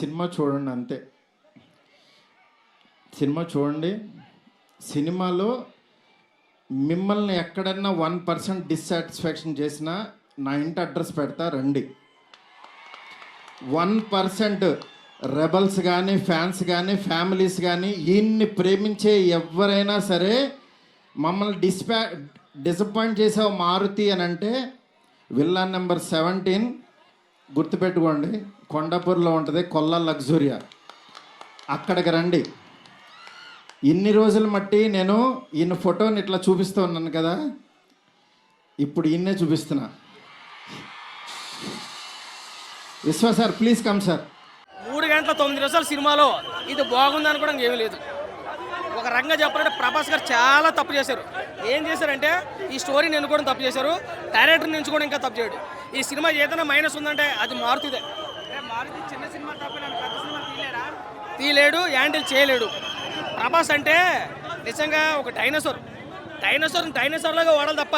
Cinema చూడండి అంతే. Cinema చూడండి. సినిమాలో మిమ్మల్ని ఎక్కడన్నా 1% డిస్సాటిస్ఫాక్షన్ చేసినా నా ఇంటి అడ్రస్ పెడతా, రండి. 1% రెబల్స్ కానీ, ఫ్యాన్స్ కానీ, ఫ్యామిలీస్ కానీ, ఈయన్ని ప్రేమించే ఎవరైనా సరే మమ్మల్ని డిసప్పాయింట్ చేసావు మారుతి అని అంటే విల్లా నెంబర్ 17 గుర్తుపెట్టుకోండి, కొండాపూర్లో ఉంటుంది, కొల్లా లగ్జూరియా, అక్కడికి రండి. ఇన్ని రోజులు మట్టి నేను ఈయన ఫోటోని ఇట్లా చూపిస్తూ ఉన్నాను కదా, ఇప్పుడు ఈయన్నే చూపిస్తున్నా. విశ్వ సార్, ప్లీజ్ కమ్ సార్. 3 గంటల 9 నిమిషాల సినిమాలో ఇది బాగుందని కూడా ఏమీ లేదు. ఒక రకంగా చెప్పాలంటే ప్రభాస్ గారు చాలా తప్పు చేశారు. ఏం చేశారంటే ఈ స్టోరీని ఎన్నుకోవడం తప్పు చేశారు, డైరెక్టర్ని ఎంచుకోవడం ఇంకా తప్పు చేయడు. ఈ సినిమా ఏదైనా మైనస్ ఉందంటే అది మారుతిదే. చిన్న సినిమా తప్ప పెద్ద సినిమా తీయలేడు, హ్యాండిల్ చేయలేడు. ప్రభాస్ అంటే నిజంగా ఒక డైనోసార్లాగా వాడాలి తప్ప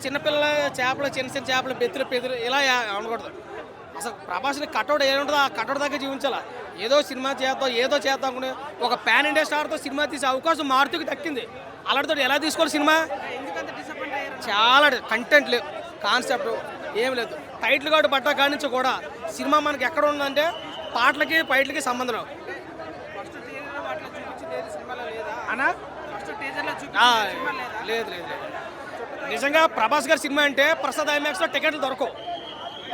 చిన్నపిల్లల చేపలు, చిన్న చిన్న చేపలు, బెత్తులు ఇలా అనకూడదు. అసలు ప్రభాస్ని కటౌట్ ఏముంటుందో ఆ కటౌట్ దాకా జీవించాలా. ఏదో సినిమా చేద్దాం అనుకునే ఒక పాన్ ఇండియా స్టార్తో సినిమా తీసే అవకాశం మారుతికి దక్కింది. అలాంటితో ఎలా తీసుకోవాలి సినిమా? చాలా కంటెంట్ లేదు, కాన్సెప్ట్ ఏం లేదు. టైటిల్ కార్డు పట్టా కానించి కూడా సినిమా మనకి ఎక్కడ ఉందంటే పాటలకి ఫైట్లకి సంబంధం లేదు. నిజంగా ప్రభాస్ గారి సినిమా అంటే ప్రసాద్ ఐమాక్స్లో టికెట్లు దొరకవు,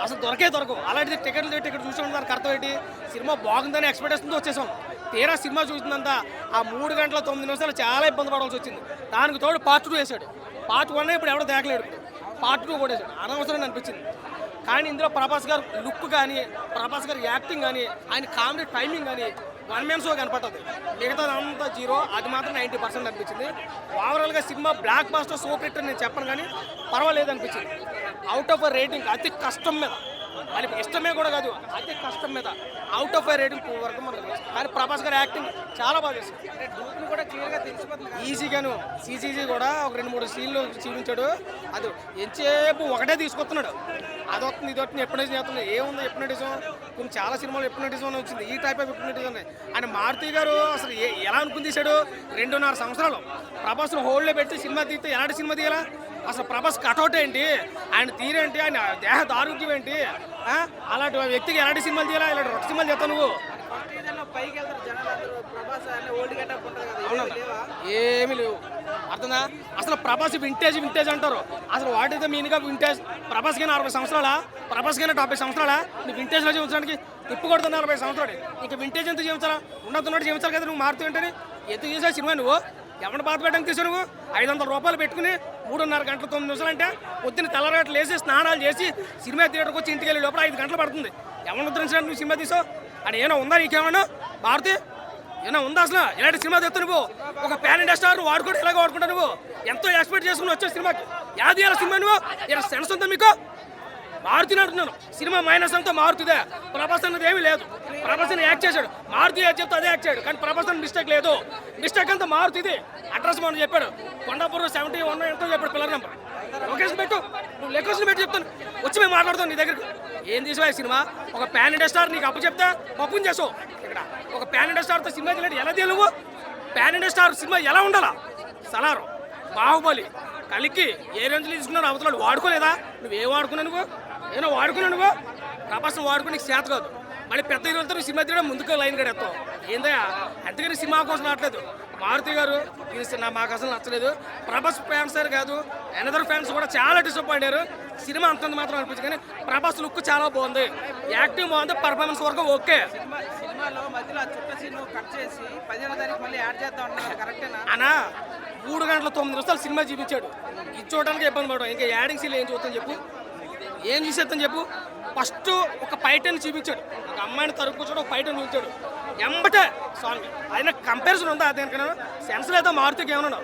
అసలు దొరకవు. అలాంటిది టికెట్ చూసి దానికి అర్థం ఏంటి? సినిమా బాగుందని ఎక్స్పెక్టేషన్తో వచ్చేసాం. తీరా సినిమా చూసినంతా ఆ 3 గంటల 9 నిమిషాలు చాలా ఇబ్బంది పడాల్సి వచ్చింది. దానికి తోడు పార్ట్ 2 వేసాడు. పార్ట్ 1 ఇప్పుడు ఎవడో దేకలేడు, పార్ట్ 2 కూడా వేసాడు. అనవసరం అనిపించింది. కానీ ఇందులో ప్రభాస్ గారు లుక్ కానీ, ప్రభాస్ గారి యాక్టింగ్ కానీ, ఆయన కామెడీ టైమింగ్ కానీ 1 మ్యాన్ షో కనపడుతుంది. మిగతాదంతా 0. అది మాత్రం 90% అనిపించింది. ఓవరాల్గా సినిమా బ్లాక్ బాస్టర్ సూపర్ హిట్ నేను చెప్పను, కానీ పర్వాలేదు అనిపించింది. అవుట్ ఆఫ్ రేటింగ్ అతి కష్టం మీద, అది ఇష్టమే కూడా కాదు, అతి కష్టం మీద అవుట్ ఆఫ్ రేటింగ్ వరకు మనకు. కానీ ప్రభాస్ గారి యాక్టింగ్ చాలా బాగా చేశాడు. కూడా క్లియర్గా తెలిసిపోతుంది. ఈజీగాను సీజీజీ కూడా ఒక 2-3 సీన్లు చూపించాడు. అది ఎంతసేపు ఒకటే తీసుకొస్తున్నాడు. అదొస్తుంది ఇది వస్తుంది, ఎప్పుడైతే చేస్తుంది ఏముంది ఎప్పుడైటిజం. కొన్ని చాలా సినిమాలు ఎప్పుడైటిజం అని వచ్చింది, ఈ టైప్ ఆఫ్ ఎప్పుడైటిజం. ఆయన మారుతి గారు అసలు ఎలా అనుకుని తీశాడు? 2.5 సంవత్సరాలు ప్రభాస్ను హోల్డ్లో పెట్టి సినిమా తీస్తే ఎలాంటి సినిమా తీయాలా? అసలు ప్రభాస్ కటౌట్ ఏంటి, ఆయన తీరేంటి, ఆయన దేహ దారుగ్యం ఏంటి? అలాంటి వ్యక్తికి ఎలాంటి సినిమాలు తీయాలా? ఇలాంటి రొట్ట సినిమాలు చేస్తావు నువ్వు? ఏమీ లేవు, అర్థందా? అసలు ప్రభాస్ వింటేజ్ అంటారు. అసలు వాటితో మీనిగా వింటేజ్. ప్రభాస్ కైనా 60 సంవత్సరాలా? ప్రభాస్ కైనా 70 సంవత్సరాలా? నువ్వు వింటేజ్లో జీవించడానికి తిప్పు కొడుతున్నా 40 సంవత్సరాలు. ఇంకా వింటేజ్ ఎంత జీవించాలా? ఉన్నట్టున్నట్టు జీవించాలి కదా. నువ్వు మారుతూ ఏంటని ఎందుకు చేసావు సినిమా? నువ్వు ఎవరిని బాధ పెట్టడానికి తీసావు? నువ్వు 500 రూపాయలు పెట్టుకుని 3.5 గంటలు 9 నిమిషాలు అంటే పొద్దున్న తెల్లరాట్లు వేసి స్నానాలు చేసి సినిమా థియేటర్కి వచ్చి ఇంటికి వెళ్ళే లోపల 5 గంటలు పడుతుంది. ఎవరిని ఉద్ధరించడానికి నువ్వు సినిమా తీసావు? అని ఏమైనా ఉందా నీకేమన్నా? మారుతి ఏమైనా ఉందా అసలు? ఇలాంటి సినిమా తెస్తావు నువ్వు? ఒక పాన్ ఇండియా స్టార్ వాడుకుంటూ ఇలాగ వాడుకుంటా నువ్వు? ఎంతో ఎక్స్పెక్ట్ చేసుకుని వచ్చే సినిమాకి యాది ఇలా సినిమా నువ్వు? ఇలా సెన్స్ ఉందా మీకు? మారుతిని అంటున్నాను. సినిమా మైనస్ అంతా మారుతిదే, ప్రభాస్ అన్నది ఏమీ లేదు. ప్రభాస్ అని యాక్ట్ చేశాడు, మారుతి యాక్ట్ చెప్తే అదే యాక్ట్ చేయడు. కానీ ప్రభాస్ అని మిస్టేక్ లేదు, మిస్టేక్ అంతా మారుతిది. అడ్రస్ మనం చెప్పాడు, కొండాపూర్ 71 ఎంతో చెప్పాడు పిల్లర్ నెంబర్. లొకేషన్ పెట్టు, నువ్వు లొకేషన్ పెట్టి చెప్తాను, వచ్చి మేము మాట్లాడతాను నీ దగ్గరికి. ఏం తీసావా సినిమా? ఒక పాన్ ఇండియా స్టార్ నీకు అప్పు చెప్తే పప్పుని చేసావు. ఇక్కడ ఒక పాన్ ఇండియా స్టార్తో సినిమా తెలియదు ఎలా Telugu? Pan India star cinema ఎలా ఉండాలా? సలారు, బాహుబలి, కలికి ఏ రేంజ్లో తీసుకున్నావు? అవతల వాడుకోలేదా? నువ్వేం వాడుకున్నావు? నువ్వు ఏమో వాడుకున్నావు. నువ్వు ప్రభాస్ని వాడుకుని నీకు చేత కాదు. మళ్ళీ పెద్ద హీరోలతో సినిమా తీయడం ముందుకు లైన్ కడేస్తావు. ఏందయ్యా? అందుకని సినిమా కోసం రావట్లేదు. మారుతి గారు ఇది మాకు అసలు నచ్చలేదు. ప్రభాస్ ఫ్యాన్స్ కాదు, అనదర్ ఫ్యాన్స్ కూడా చాలా డిసప్పాయింట్ అయ్యారు. సినిమా అంతంత మాత్రం అనిపించింది, కానీ ప్రభాస్ లుక్ చాలా బాగుంది, యాక్టింగ్ బాగుంది, పర్ఫార్మెన్స్ వరకు ఓకే. సినిమాలో మధ్యలో చుట్ట సీన్ కట్ చేసి 15వ తారీఖు మళ్ళీ యాడ్ చేద్దాం అంటున్నారు, కరెక్టేనా? అనా 3 గంటల 9 నిమిషాలు సినిమా చూపించాడు. ఇది చూడడానికి ఇబ్బంది పడడం, ఇంకా యాడింగ్ సీన్ ఏం చూస్తాను చెప్పు? ఏం చూసేద్దాం చెప్పు? ఫస్ట్ ఒక ఫైట్ని చూపించాడు, ఒక అమ్మాయిని తరుపు కూర్చోడు, ఒక ఫైట్ని చూపించాడు. ఎంబటే సాంగ్. ఆయన కంపారిజన్ ఉందా? దేనికైనా సెన్స్ లేదా? మారుతికి ఏమన్నా